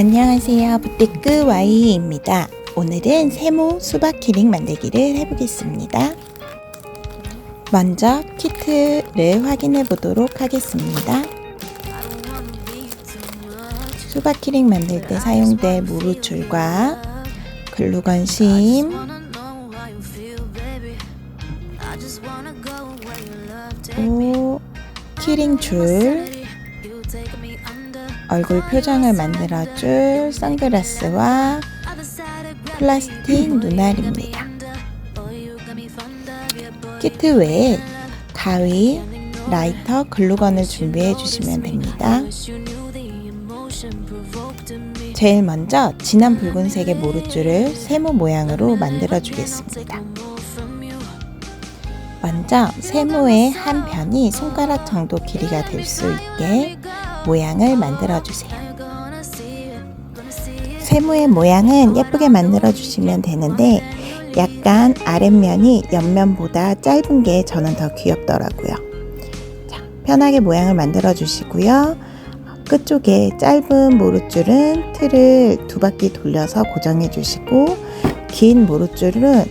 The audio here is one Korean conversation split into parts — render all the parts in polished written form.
안녕하세요. 부티크 Y입니다. 오늘은 세모 수박 키링 만들기를 해보겠습니다. 먼저 키트를 확인해 보도록 하겠습니다. 수박 키링 만들 때 사용될 모루줄과 글루건 심, 또 키링 줄, 얼굴 표정을 만들어줄 선글라스와 플라스틱 눈알입니다. 키트 외에 가위, 라이터, 글루건을 준비해 주시면 됩니다. 제일 먼저 진한 붉은색의 모루줄을 세모 모양으로 만들어 주겠습니다. 먼저 세모의 한 편이 손가락 정도 길이가 될 수 있게 모양을 만들어 주세요. 세모의 모양은 예쁘게 만들어 주시면 되는데 약간 아랫면이 옆면보다 짧은 게 저는 더 귀엽더라고요. 자, 편하게 모양을 만들어 주시고요. 끝쪽에 짧은 모루줄은 틀을 두 바퀴 돌려서 고정해 주시고 긴 모루줄은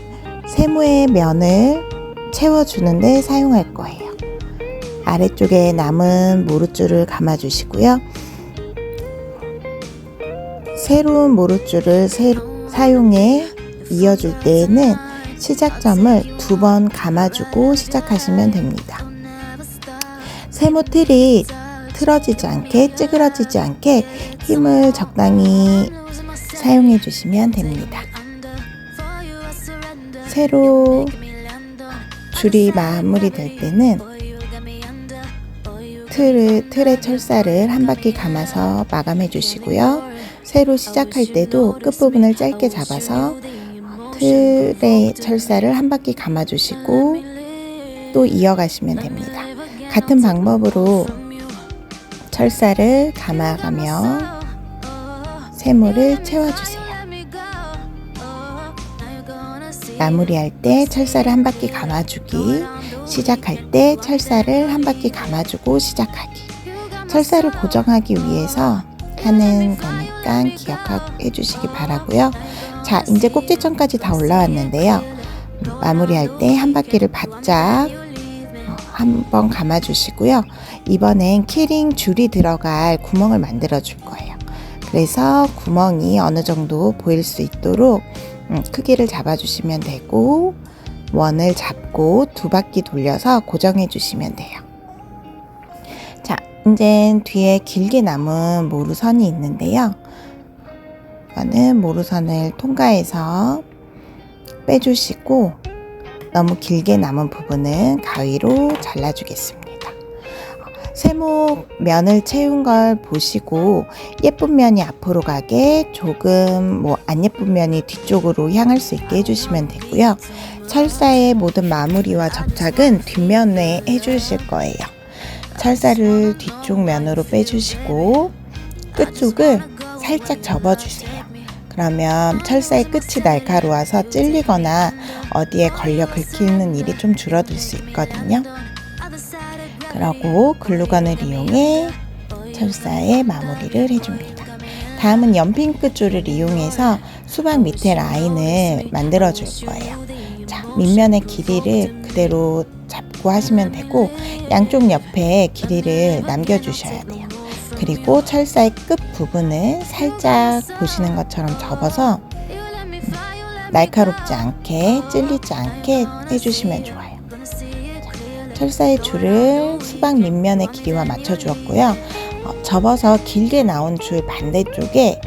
세모의 면을 채워주는데 사용할 거예요. 아래쪽에 남은 모루줄을 감아 주시고요. 새로운 모루줄을 사용해 이어줄 때에는 시작점을 두 번 감아주고 시작하시면 됩니다. 세모 틀이 틀어지지 않게 찌그러지지 않게 힘을 적당히 사용해 주시면 됩니다. 새로 줄이 마무리될 때는 틀에 철사를 한 바퀴 감아서 마감해 주시고요. 새로 시작할 때도 끝부분을 짧게 잡아서 틀에 철사를 한 바퀴 감아 주시고 또 이어가시면 됩니다. 같은 방법으로 철사를 감아가며 세모를 채워주세요. 마무리할 때 철사를 한 바퀴 감아주기, 시작할 때 철사를 한 바퀴 감아주고 시작하기. 철사를 고정하기 위해서 하는 거니까 기억해 주시기 바라고요. 자, 이제 꼭지점까지 다 올라왔는데요. 마무리할 때 한 바퀴를 바짝 한번 감아주시고요. 이번엔 키링 줄이 들어갈 구멍을 만들어 줄 거예요. 그래서 구멍이 어느 정도 보일 수 있도록 크기를 잡아주시면 되고 원을 잡고 두 바퀴 돌려서 고정해 주시면 돼요. 자, 이제 뒤에 길게 남은 모루선이 있는데요. 이거는 모루선을 통과해서 빼주시고 너무 길게 남은 부분은 가위로 잘라주겠습니다. 세모 면을 채운 걸 보시고 예쁜 면이 앞으로 가게 조금 안 예쁜 면이 뒤쪽으로 향할 수 있게 해주시면 되고요. 철사의 모든 마무리와 접착은 뒷면에 해주실 거예요. 철사를 뒤쪽 면으로 빼주시고 끝쪽을 살짝 접어주세요. 그러면 철사의 끝이 날카로워서 찔리거나 어디에 걸려 긁히는 일이 좀 줄어들 수 있거든요. 그러고 글루건을 이용해 철사에 마무리를 해줍니다. 다음은 연필 끝줄을 이용해서 수박 밑에 라인을 만들어 줄 거예요. 자, 밑면의 길이를 그대로 잡고 하시면 되고 양쪽 옆에 길이를 남겨주셔야 돼요. 그리고 철사의 끝 부분을 살짝 보시는 것처럼 접어서 날카롭지 않게 찔리지 않게 해주시면 좋아요. 철사의 줄을 수박 밑면의 길이와 맞춰 주었고요. 접어서 길게 나온 줄 반대쪽에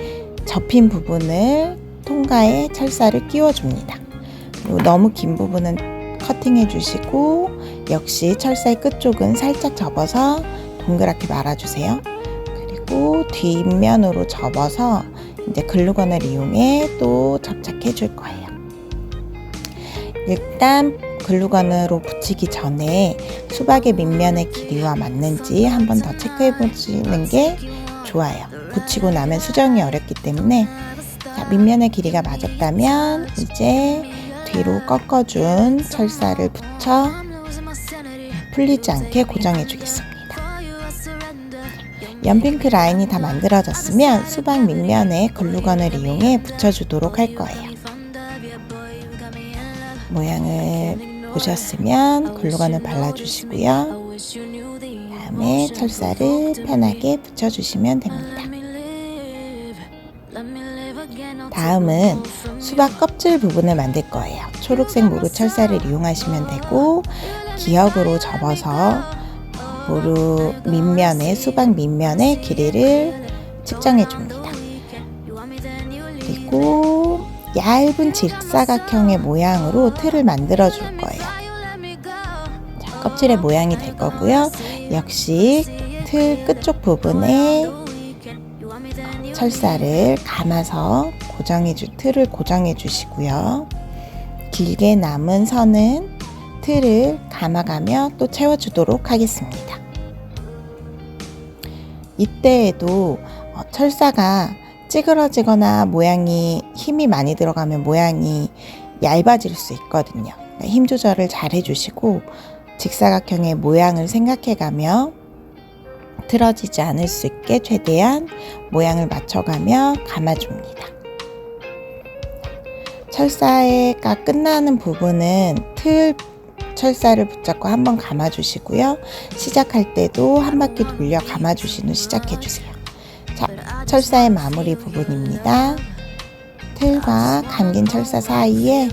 접힌 부분을 통과해 철사를 끼워 줍니다. 그리고 너무 긴 부분은 커팅해 주시고 역시 철사의 끝쪽은 살짝 접어서 동그랗게 말아주세요. 그리고 뒷면으로 접어서 이제 글루건을 이용해 또 접착해 줄 거예요. 일단 글루건으로 붙이기 전에 수박의 밑면의 길이와 맞는지 한 번 더 체크해 보시는 게 좋아요. 붙이고 나면 수정이 어렵기 때문에 자, 밑면의 길이가 맞았다면 이제 뒤로 꺾어준 철사를 붙여 풀리지 않게 고정해 주겠습니다. 연핑크 라인이 다 만들어졌으면 수박 밑면에 글루건을 이용해 붙여주도록 할 거예요. 모양을 보셨으면 글루건을 발라주시고요. 다음에 철사를 편하게 붙여주시면 됩니다. 다음은 수박 껍질 부분을 만들 거예요. 초록색 모루 철사를 이용하시면 되고, 기역으로 접어서 모루 밑면에, 수박 밑면의 길이를 측정해 줍니다. 그리고 얇은 직사각형의 모양으로 틀을 만들어 줄 거예요. 자, 껍질의 모양이 될 거고요. 역시 틀 끝쪽 부분에 철사를 감아서 틀을 고정해 주시고요. 길게 남은 선은 틀을 감아가며 또 채워주도록 하겠습니다. 이때에도 철사가 찌그러지거나 모양이 힘이 많이 들어가면 모양이 얇아질 수 있거든요. 힘 조절을 잘 해주시고 직사각형의 모양을 생각해가며 틀어지지 않을 수 있게 최대한 모양을 맞춰가며 감아줍니다. 철사가 끝나는 부분은 틀 철사를 붙잡고 한번 감아주시고요. 시작할 때도 한 바퀴 돌려 감아주신 후 시작해주세요. 자, 철사의 마무리 부분입니다. 틀과 감긴 철사 사이에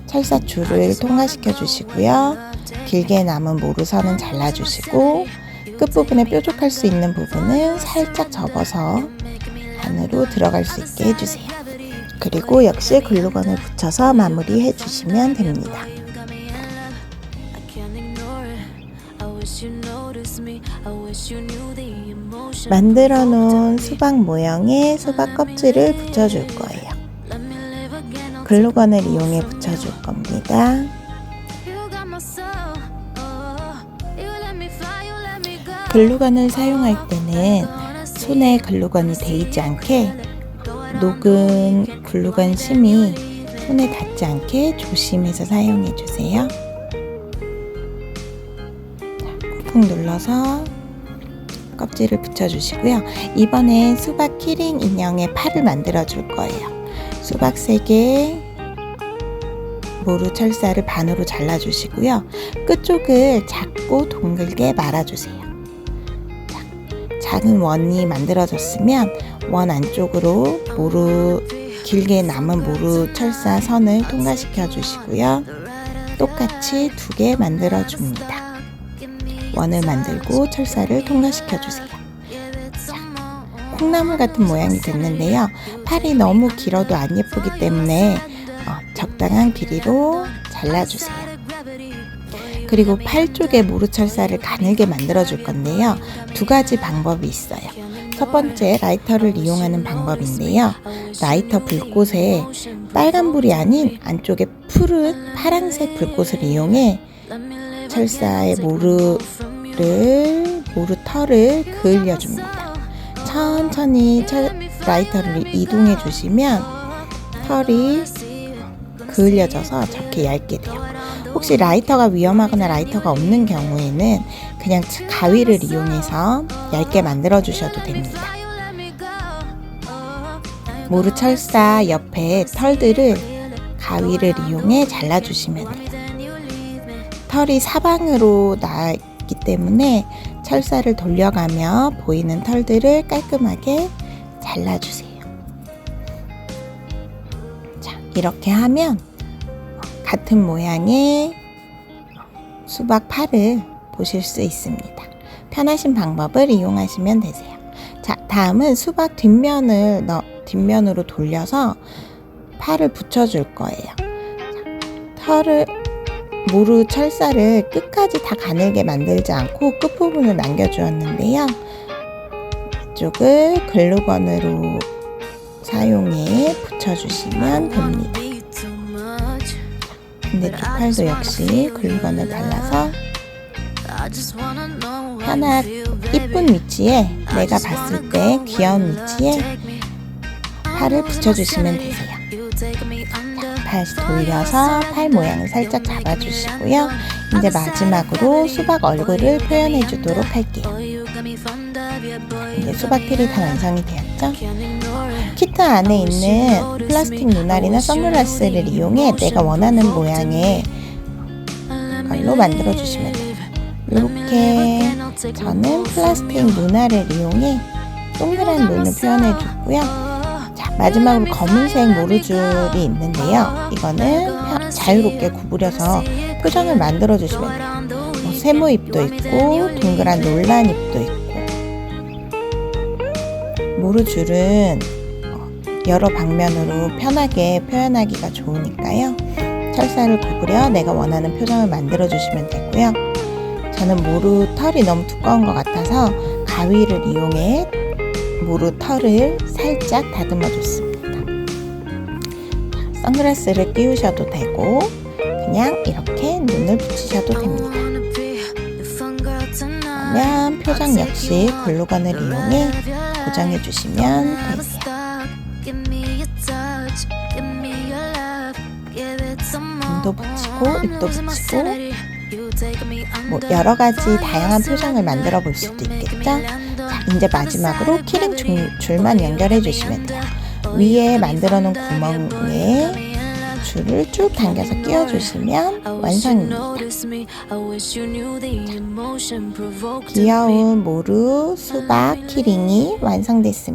철사 줄을 통과시켜 주시고요. 길게 남은 모루선은 잘라주시고 끝부분에 뾰족할 수 있는 부분은 살짝 접어서 안으로 들어갈 수 있게 해주세요. 그리고 역시 글루건을 붙여서 마무리해 주시면 됩니다. 만들어 놓은 수박 모형에 수박 껍질을 붙여줄 거예요. 글루건을 이용해 붙여줄 겁니다. 글루건을 사용할 때는 손에 글루건이 데이지 않게 녹은 글루건 심이 손에 닿지 않게 조심해서 사용해 주세요. 꾹꾹 눌러서 껍질을 붙여주시고요. 이번엔 수박 키링 인형의 팔을 만들어 줄 거예요. 수박 3개 모루 철사를 반으로 잘라주시고요. 끝쪽을 작고 동글게 말아주세요. 작은 원이 만들어졌으면 원 안쪽으로 길게 남은 모루 철사 선을 통과시켜 주시고요. 똑같이 2개 만들어 줍니다. 원을 만들고 철사를 통과시켜 주세요. 자, 콩나물 같은 모양이 됐는데요. 팔이 너무 길어도 안 예쁘기 때문에 적당한 길이로 잘라주세요. 그리고 팔 쪽에 모루 철사를 가늘게 만들어 줄 건데요. 2가지 방법이 있어요. 첫 번째, 라이터를 이용하는 방법인데요. 라이터 불꽃에 빨간불이 아닌 안쪽에 푸른 파란색 불꽃을 이용해 철사의 모루 털을 그을려 줍니다. 천천히 라이터를 이동해 주시면 털이 그을려져서 저렇게 얇게 돼요. 혹시 라이터가 위험하거나 라이터가 없는 경우에는 그냥 가위를 이용해서 얇게 만들어 주셔도 됩니다. 모루 철사 옆에 털들을 가위를 이용해 잘라주시면 돼요. 털이 사방으로 나있기 때문에 철사를 돌려가며 보이는 털들을 깔끔하게 잘라주세요. 자, 이렇게 하면 같은 모양의 수박 팔을 보실 수 있습니다. 편하신 방법을 이용하시면 되세요. 자, 다음은 수박 뒷면으로 돌려서 팔을 붙여줄 거예요. 모루 철사를 끝까지 다 가늘게 만들지 않고 끝부분을 남겨주었는데요. 이쪽을 글루건으로 사용해 붙여주시면 됩니다. 반대쪽 팔도 역시 글루건을 발라서 이쁜 위치에, 내가 봤을 때 귀여운 위치에 팔을 붙여주시면 되세요. 다시 돌려서 팔 모양을 살짝 잡아주시고요. 이제 마지막으로 수박 얼굴을 표현해 주도록 할게요. 이제 수박 틀이 다 완성이 되었죠? 키트 안에 있는 플라스틱 눈알이나 선글라스를 이용해 내가 원하는 모양의 걸로 만들어 주시면 돼요. 이렇게 저는 플라스틱 눈알을 이용해 동그란 눈을 표현해 줬고요. 자, 마지막으로 검은색 모루줄이 있는데요. 이거는 자유롭게 구부려서 표정을 만들어 주시면 돼요. 세모입도 있고 동그란 놀란입도 있고. 모루줄은 여러 방면으로 편하게 표현하기가 좋으니까요. 철사를 구부려 내가 원하는 표정을 만들어 주시면 되고요. 저는 모루 털이 너무 두꺼운 것 같아서 가위를 이용해 모루 털을 살짝 다듬어 줬습니다. 선글라스를 끼우셔도 되고 그냥 이렇게 눈을 붙이셔도 됩니다. 그러면 표정 역시 글루건을 이용해 고정해 주시면 되세요. 눈도 붙이고 입도 붙이고 여러 가지 다양한 표정을 만들어 볼 수도 있겠죠? 자, 이제 마지막으로 키링 줄만 연결해 주시면 돼요. 위에 만들어 놓은 구멍에 줄을 쭉 당겨서 끼워 주시면 완성입니다. 귀여운 모루 수박 키링이 완성됐습니다.